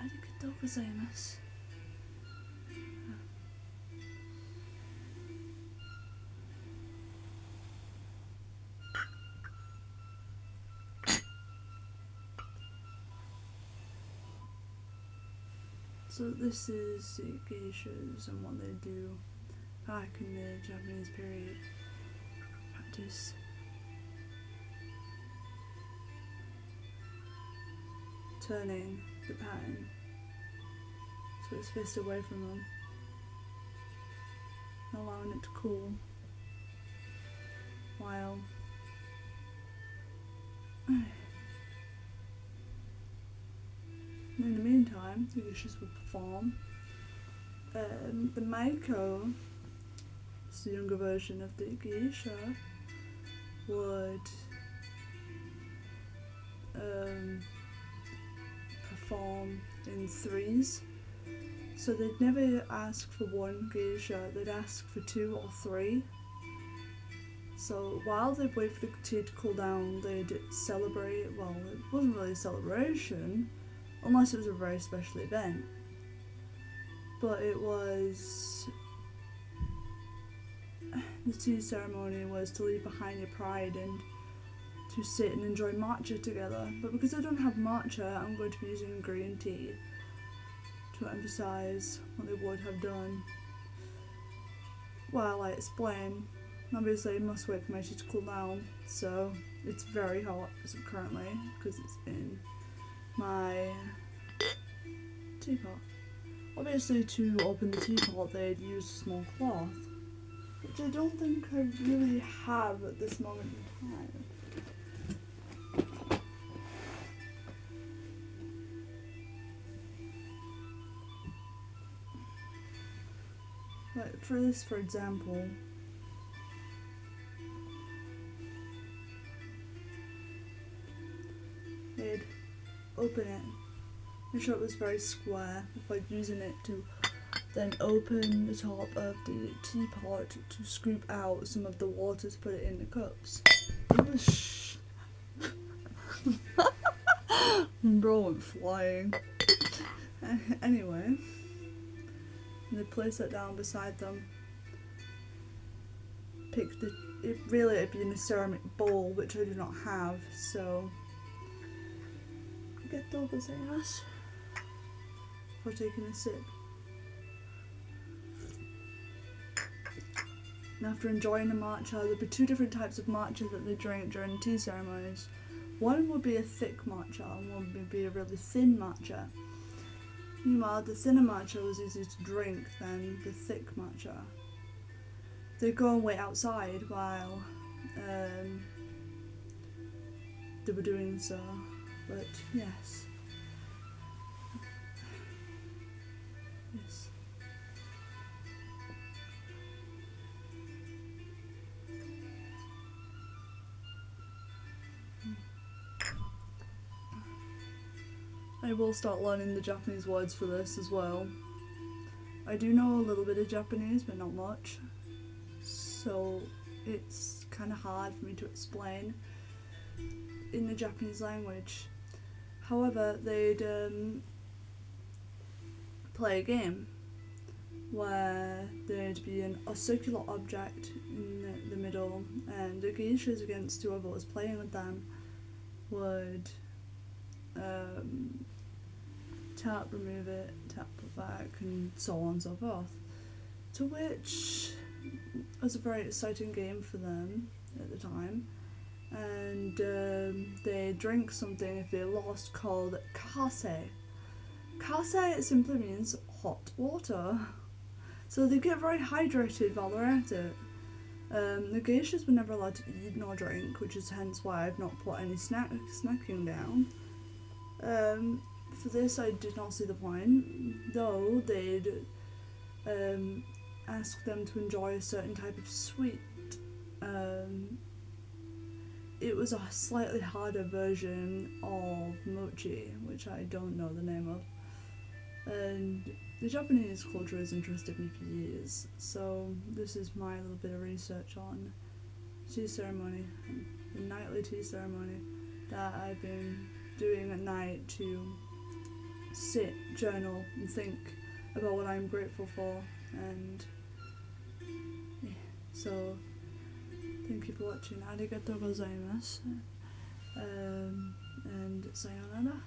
arigatou gozaimasu. So this is the geishas and what they do back in the Japanese period. Practice turning the pattern so it's faced away from them, allowing it to cool while in the meantime the geishas would perform. The Maiko, it's the younger version of the geisha, would perform in threes. So they'd never ask for one geisha, they'd ask for 2 or 3. So while they'd wait for the tea to cool down, they'd celebrate. Well, it wasn't really a celebration, unless it was a very special event. But it was... the tea ceremony was to leave behind your pride and to sit and enjoy matcha together. But because I don't have matcha, I'm going to be using green tea to emphasise what they would have done. While I explain, obviously I must wait for my tea to cool down, so it's very hot currently because it's in my teapot. Obviously to open the teapot they'd use a small cloth, which I don't think I really have at this moment in time. But for this, for example, they'd open it, make sure it was very square, by using it to then open the top of the teapot to scoop out some of the water to put it in the cups. It was bro went flying. Anyway, and they place it down beside them. Pick the... it'd be in a ceramic bowl, which I do not have, so... arigatou gozaimasu for taking a sip. And after enjoying the matcha, there'd be 2 different types of matcha that they drink during the tea ceremonies. One would be a thick matcha, and one would be a really thin matcha. Meanwhile, the thinner matcha was easier to drink than the thick matcha. They'd go and wait outside while they were doing so, but yes. Yes. I will start learning the Japanese words for this as well. I do know a little bit of Japanese, but not much, so it's kind of hard for me to explain in the Japanese language. However, they'd play a game where there'd be a circular object in the middle, and the geishas against whoever was playing with them would tap, remove it, tap, put back, and so on and so forth. To which was a very exciting game for them at the time. And they drink something if they lost called kase. Kase simply means hot water. So they get very hydrated while they're at it. The geishas were never allowed to eat nor drink, which is hence why I've not put any snacking down. For this I did not see the point, though they'd ask them to enjoy a certain type of sweet. It was a slightly harder version of mochi, which I don't know the name of. And the Japanese culture has interested me for years, so this is my little bit of research on tea ceremony, the nightly tea ceremony that I've been doing at night to sit, journal, and think about what I'm grateful for. And yeah, so thank you for watching. Arigatou gozaimasu. And sayonara.